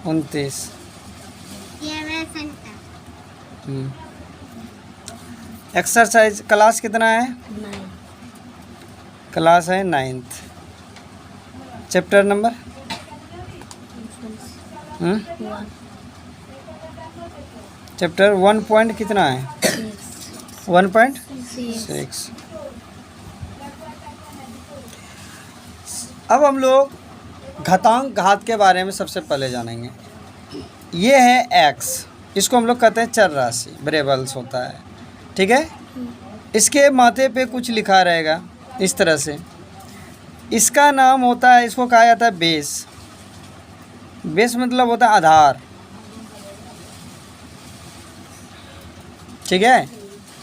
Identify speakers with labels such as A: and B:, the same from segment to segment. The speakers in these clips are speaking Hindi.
A: 29।
B: ये मेरा संता।
A: एक्सरसाइज क्लास कितना है?
B: 9।
A: क्लास है 9th। Chapter number
B: 1
A: chapter 1 point कितना है? 1.6। अब हम लोग घातांक घात के बारे में सबसे पहले जानेंगे। ये है x, इसको हम लोग कहते हैं चर राशि, वेरिएबल्स होता है, ठीक है। इसके माथे पे कुछ लिखा रहेगा इस तरह से, इसका नाम होता है, इसको कहा जाता है बेस। बेस मतलब होता है आधार, ठीक है।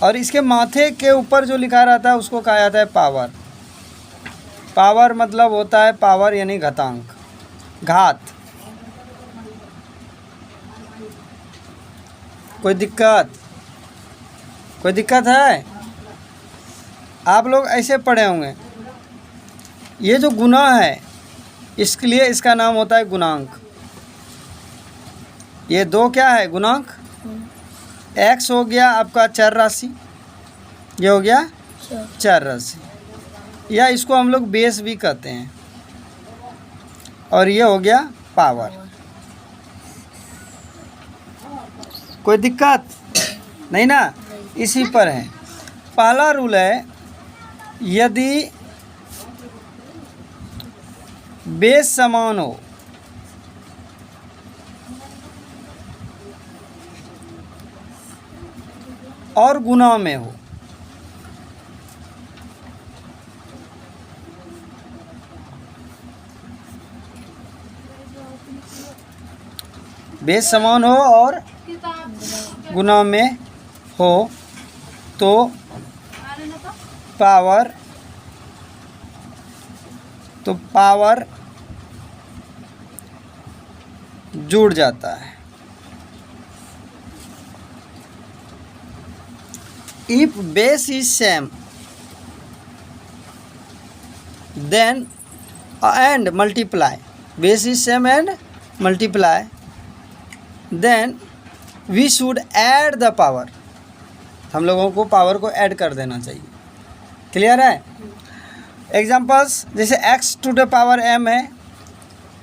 A: और इसके माथे के ऊपर जो लिखा रहता है उसको कहा जाता है पावर। पावर मतलब होता है पावर यानी घातांक, घात। कोई दिक्कत? कोई दिक्कत है? आप लोग ऐसे पढ़े होंगे, ये जो गुना है इसके लिए इसका नाम होता है गुणांक। ये दो क्या है? गुणांक। x हो गया आपका चर राशि, ये हो गया चर राशि, या इसको हम लोग बेस भी कहते हैं, और ये हो गया पावर। कोई दिक्कत नहीं ना? इसी पर है। पहला रूल है, यदि बेस समान हो और गुना में हो, बेस समान हो और गुना में हो तो पावर जुड़ जाता है। If base is same, then and multiply. Base is same and multiply. Then we should add the power. हम लोगों को पावर को ऐड कर देना चाहिए। क्लियर है? एग्जाम्पल्स जैसे x to the power m है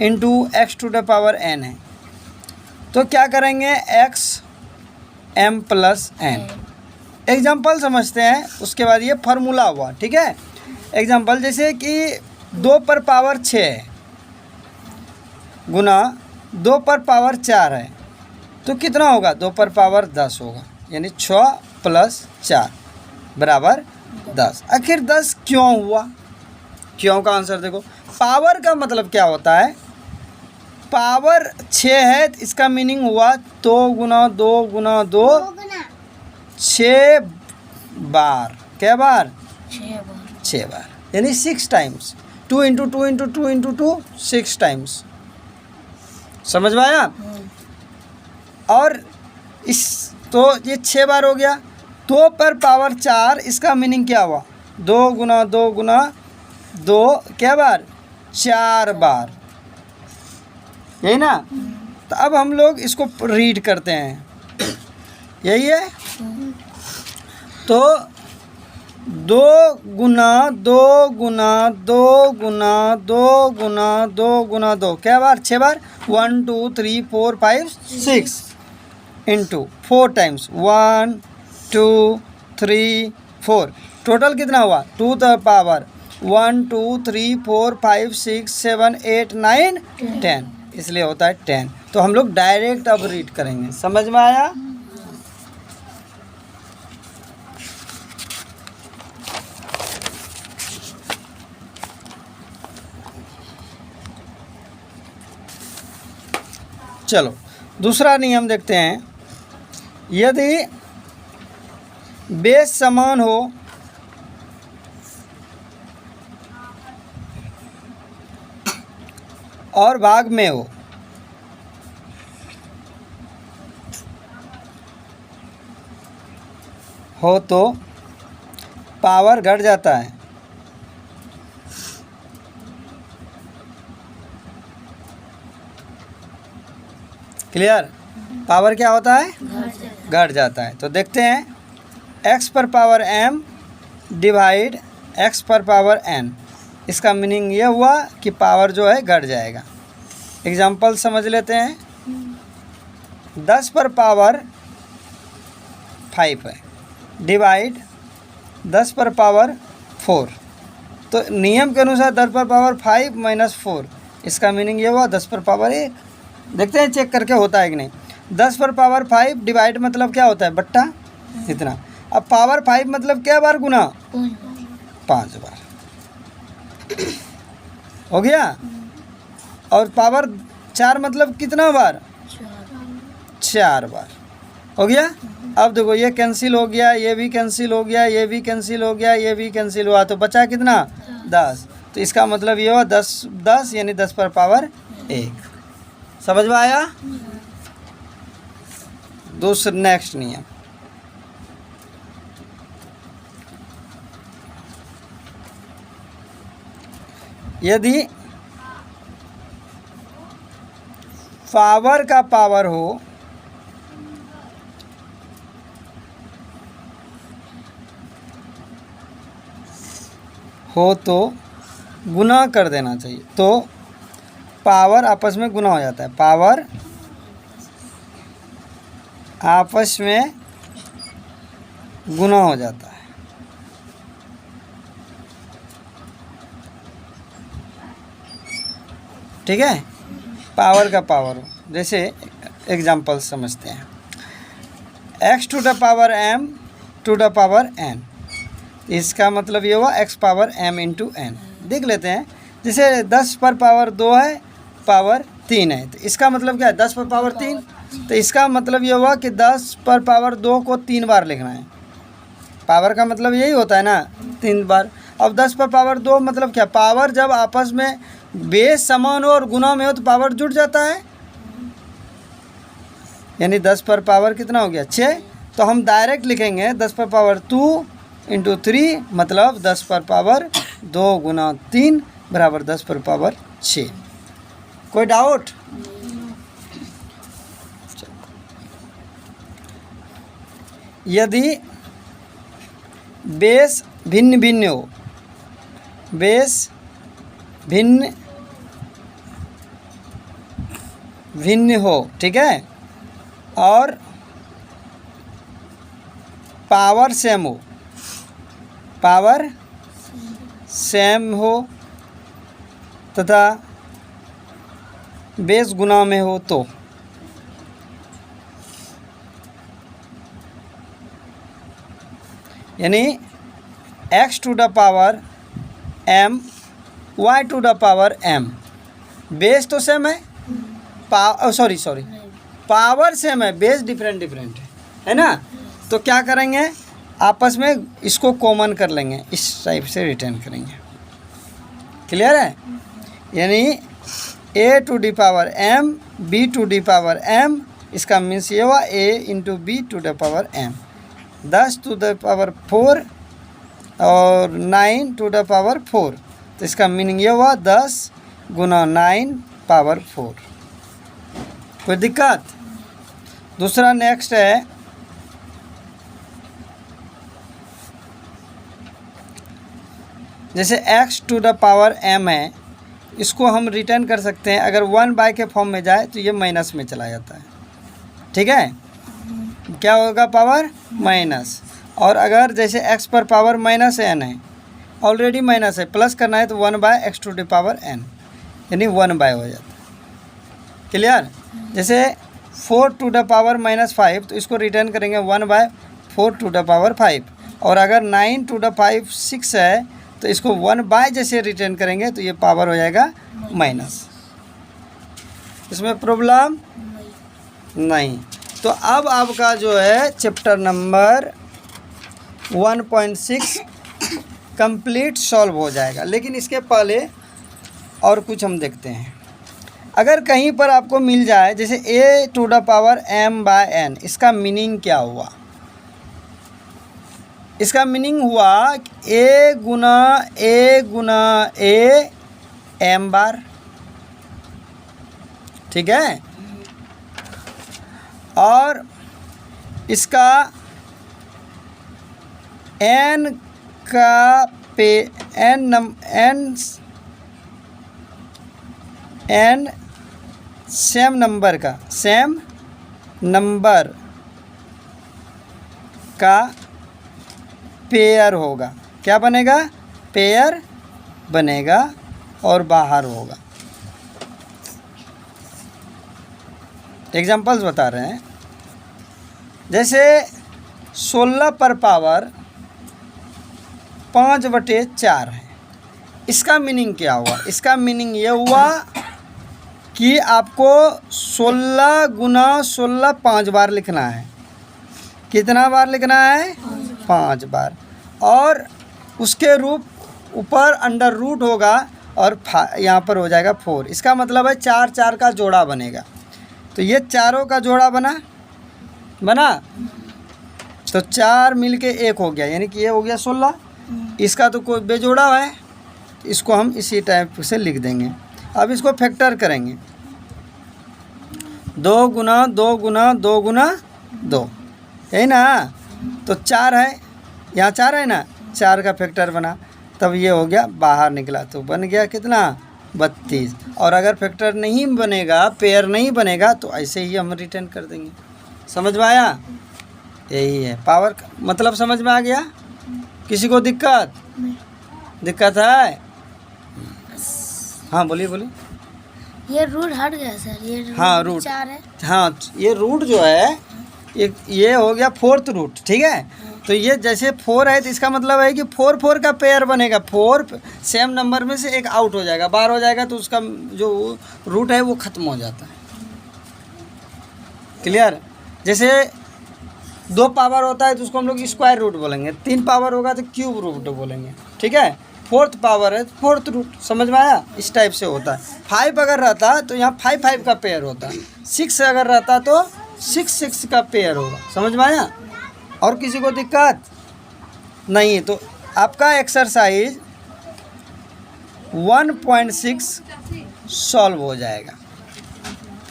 A: into x to the power n है, तो क्या करेंगे? x m plus n। Example समझते हैं, उसके बाद ये फार्मूला हुआ, ठीक है। एग्जाम्पल जैसे कि 2 पर पावर 6 है गुना 2 पर पावर 4 है, तो कितना होगा? 2 पर पावर 10 होगा, यानी 6 प्लस 4 बराबर 10। आखिर 10 क्यों हुआ? क्यों का आंसर देखो। पावर का मतलब क्या होता है? पावर 6 है, इसका मीनिंग हुआ 2 गुना 2 गुना 2 6 बार। क्या बार? 6 बार, यानी 6 times. 2 into 2 into 2 into 2 6 times. समझ में आया? और इस तो ये 6 बार हो गया। 2 पर पावर 4, इसका मीनिंग क्या हुआ? 2 गुना 2 गुना 2 क्या बार? 4 बार, यही ना? तो अब हम लोग इसको रीड करते हैं, यही है। तो 2 गुना 2 गुना 2 गुना 2 गुना 2 गुना 2 क्या बार? 6 बार। 1 2 3 4 5 6 इंटू 4 टाइम्स 1 2 3 4, टोटल कितना हुआ? 2 द पावर 1 2 3 4 5 6 7 8 9 10, इसलिए होता है 10। तो हम लोग डायरेक्ट अब रीड करेंगे। समझ में आया? चलो दूसरा नियम देखते हैं। यदि बेस समान हो और भाग में हो तो पावर घट जाता है। क्लियर? पावर क्या होता है? घट जाता है। तो देखते हैं x पर पावर m डिवाइड x पर पावर n, इसका मीनिंग ये हुआ कि पावर जो है घट जाएगा। एग्जाम्पल समझ लेते हैं। 10 पर पावर 5 है डिवाइड 10 पर पावर 4, तो नियम के अनुसार 10 पर पावर 5 माइनस 4, इसका मीनिंग ये हुआ 10 पर पावर 1। देखते हैं चेक करके होता है कि नहीं। 10 पर पावर 5 डिवाइड मतलब क्या होता है? बट्टा इतना। अब पावर 5 मतलब क्या बार गुना? 5 बार हो गया। और पावर 4 मतलब कितना बार? 4 बार हो गया। अब देखो ये कैंसिल हो गया, ये भी कैंसिल हो गया, ये भी कैंसिल हो गया, ये भी कैंसिल हुआ, तो बचा कितना? 10। तो इसका मतलब ये हुआ 10 यानी 10 पर पावर 1। समझ में आया? दूसरा नेक्स्ट नियम, यदि पावर का पावर हो तो गुना कर देना चाहिए। तो पावर आपस में गुना हो जाता है, पावर आपस में गुना हो जाता है। ठीक है, पावर का पावर हो। जैसे एग्जांपल समझते हैं, x to the power m to the power n, इसका मतलब ये हुआ x power m into n। देख लेते हैं, जैसे 10 पर पावर 2 है, पावर 3 है, तो इसका मतलब क्या है? 10 पर पावर 3, तो इसका मतलब ये हुआ कि 10 पर पावर 2 को 3 बार लिखना है। पावर का मतलब यही होता है ना, 3 बार। अब 10 पर पावर 2 मतलब क्या? पावर जब आपस में बेस समान हो और गुना में हो तो पावर जुड़ जाता है, यानी 10 पर पावर कितना हो गया? 6। तो हम डायरेक्ट लिखेंगे 10 पर पावर 2 इंटू 3, मतलब 10 पर पावर 2 गुना 3 बराबर 10 पर पावर 6। कोई डाउट? यदि बेस भिन्न भिन्न हो, बेस भिन्न भिन्न हो, ठीक है, और पावर सेम हो, पावर सेम हो तथा बेस गुना में हो, तो यानी x to the power m y to the power m, base तो सेम है, सॉरी पावर सेम है, बेस डिफरेंट है ना। तो क्या करेंगे? आपस में इसको कॉमन कर लेंगे, इस टाइप से रिटर्न करेंगे। क्लियर है? यानी a to the power m b to the power m, इसका मीन्स ये हुआ a into B to the power m। 10 to the power 4 और 9 टू द पावर 4, तो इसका मीनिंग ये हुआ 10 गुना 9 पावर 4। कोई दिक्कत? दूसरा नेक्स्ट है, जैसे x to the power m है, इसको हम रिटर्न कर सकते हैं। अगर 1/, के फॉर्म में जाए तो ये माइनस में चला जाता है। ठीक है, क्या होगा? Power minus. और अगर जैसे x पर पावर माइनस n है, ऑलरेडी माइनस है, प्लस करना है तो 1/x to the power n, यानी 1/, हो जाता है। क्लियर? जैसे 4 टू द पावर -5, तो इसको रिटर्न करेंगे 1/4 टू द पावर 5। और अगर 9 टू द 5 6 है, तो इसको 1/, जैसे रिटर्न करेंगे तो ये पावर हो जाएगा माइनस। इसमें प्रॉब्लम नहीं। तो अब आपका जो है चैप्टर नंबर 1.6 कंप्लीट सॉल्व हो जाएगा। लेकिन इसके पहले और कुछ हम देखते हैं। अगर कहीं पर आपको मिल जाए जैसे a to the power m/n, इसका मीनिंग क्या हुआ? इसका मीनिंग हुआ a गुना a m बार। ठीक है, और इसका n का n सेम नंबर का पेयर होगा। क्या बनेगा? पेयर बनेगा और बाहर होगा। एग्जाम्पल्स बता रहे हैं। जैसे 16 पर पावर 5/4 है। इसका मीनिंग क्या हुआ? इसका मीनिंग ये हुआ कि आपको 16 गुना 16 5 बार लिखना है। कितना बार लिखना है? 5 बार। और उसके रूप ऊपर अंडर रूट होगा और यहाँ पर हो जाएगा 4। इसका मतलब है 4 4 का जोड़ा बनेगा। तो ये चारों का जोड़ा बना तो 4 मिलके 1 हो गया, यानी कि ये हो गया 16। इसका तो कोई बेजोड़ा है, इसको हम इसी टाइप से लिख देंगे। अब इसको फैक्टर करेंगे। 2 गुना 2 गुना 2 गुना 2, यही ना। तो 4 है, यहाँ 4 है ना, 4 का फैक्टर बना, तब ये हो गया बाहर निकला, तो बन गया कितना? 32। और अगर फैक्टर नहीं बनेगा, पेयर नहीं बनेगा, तो ऐसे ही हम रिटर्न कर देंगे। समझ में आया? यही है पावर, मतलब समझ में आ गया? किसी को दिक्कत है? हाँ बोलिए।
B: ये रूट हट गया सर, ये रूट
A: हाँ रूट
B: 4 है।
A: हाँ, ये रूट जो है ये हो गया 4th रूट, ठीक है। तो ये जैसे 4 है तो इसका मतलब है कि 4 4 का पेयर बनेगा। 4 सेम नंबर में से एक आउट हो जाएगा, बाहर हो जाएगा, तो उसका जो रूट है वो ख़त्म हो जाता है। क्लियर? जैसे 2 पावर होता है तो उसको हम लोग स्क्वायर रूट बोलेंगे। 3 पावर होगा तो क्यूब रूट बोलेंगे, ठीक है। 4th पावर है तो 4th रूट। समझ में आया? इस टाइप से होता है। 5 अगर रहता तो यहाँ 5 5 का पेयर होता। 6 अगर रहता तो 6 6 का पेयर होगा। समझ में आया? और किसी को दिक्कत नहीं? तो आपका एक्सरसाइज 1.6 सॉल्व हो जाएगा।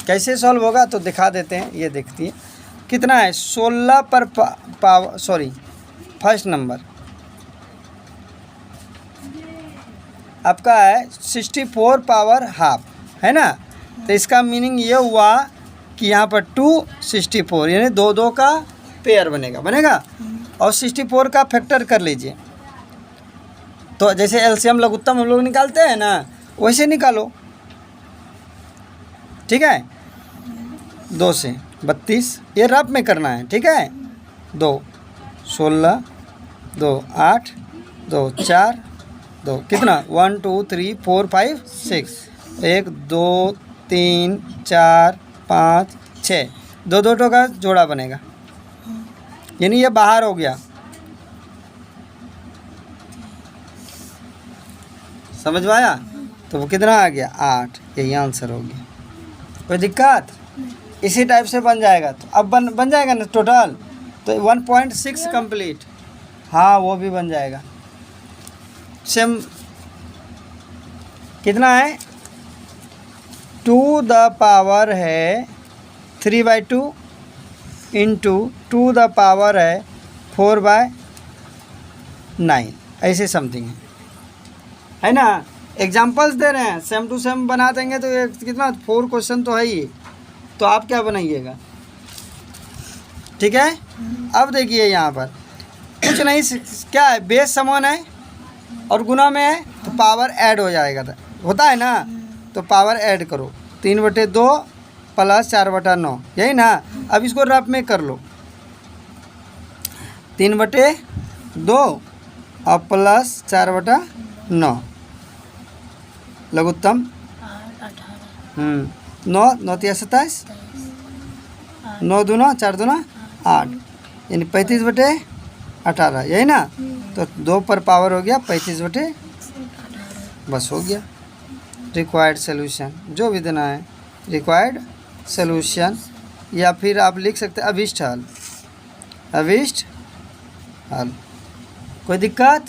A: कैसे सॉल्व होगा तो दिखा देते हैं। ये देखती है कितना है। 16 पर पावर, सॉरी, फर्स्ट नंबर आपका है 64 पावर हाफ, है ना। तो इसका मीनिंग ये हुआ कि यहाँ पर 264, यानी 2 2 का पेयर बनेगा। और 64 का फैक्टर कर लीजिए। तो जैसे एलसीएम लघुत्तम हम लोग निकालते हैं ना, वैसे निकालो, ठीक है। 2 से 32, ये रफ में करना है, ठीक है। 2 16 2 8 2 4 2 कितना? 1 2 3 4 5 6 1 2 3 4 5 6 2 2 का जोड़ा बनेगा, यानी ये बाहर हो गया। समझ में आया? तो वो कितना आ गया? 8। यही आंसर हो गया। कोई दिक्कत? इसी टाइप से बन जाएगा। तो अब बन जाएगा ना टोटल। तो 1.6 कंप्लीट, हाँ वो भी बन जाएगा। सेम कितना है? 2 द पावर है 3/2 इंटू 2 द पावर है 4/9, ऐसे समथिंग है ना। एग्जाम्पल्स दे रहे हैं, सेम टू सेम बना देंगे तो ये कितना? 4 क्वेश्चन तो है ही। तो आप क्या बनाइएगा, ठीक है। अब देखिए यहाँ पर कुछ नहीं, क्या है, बेस समान है और गुना में है तो पावर ऐड हो जाएगा, होता है ना। तो पावर ऐड करो, 3/2 प्लस 4/9, यही ना। अब इसको रफ में कर लो, 3/2 और प्लस 4/9 लघुत्तम 9 9 3 27 9 दूना 4 दूना 8, यानी 35/18, यही ना। तो 2 पर पावर हो गया 35/, बस हो गया। रिक्वायर्ड सॉल्यूशन जो भी देना है, रिक्वायर्ड सॉल्यूशन, या फिर आप लिख सकते हैं अभिष्ट हल। कोई दिक्कत?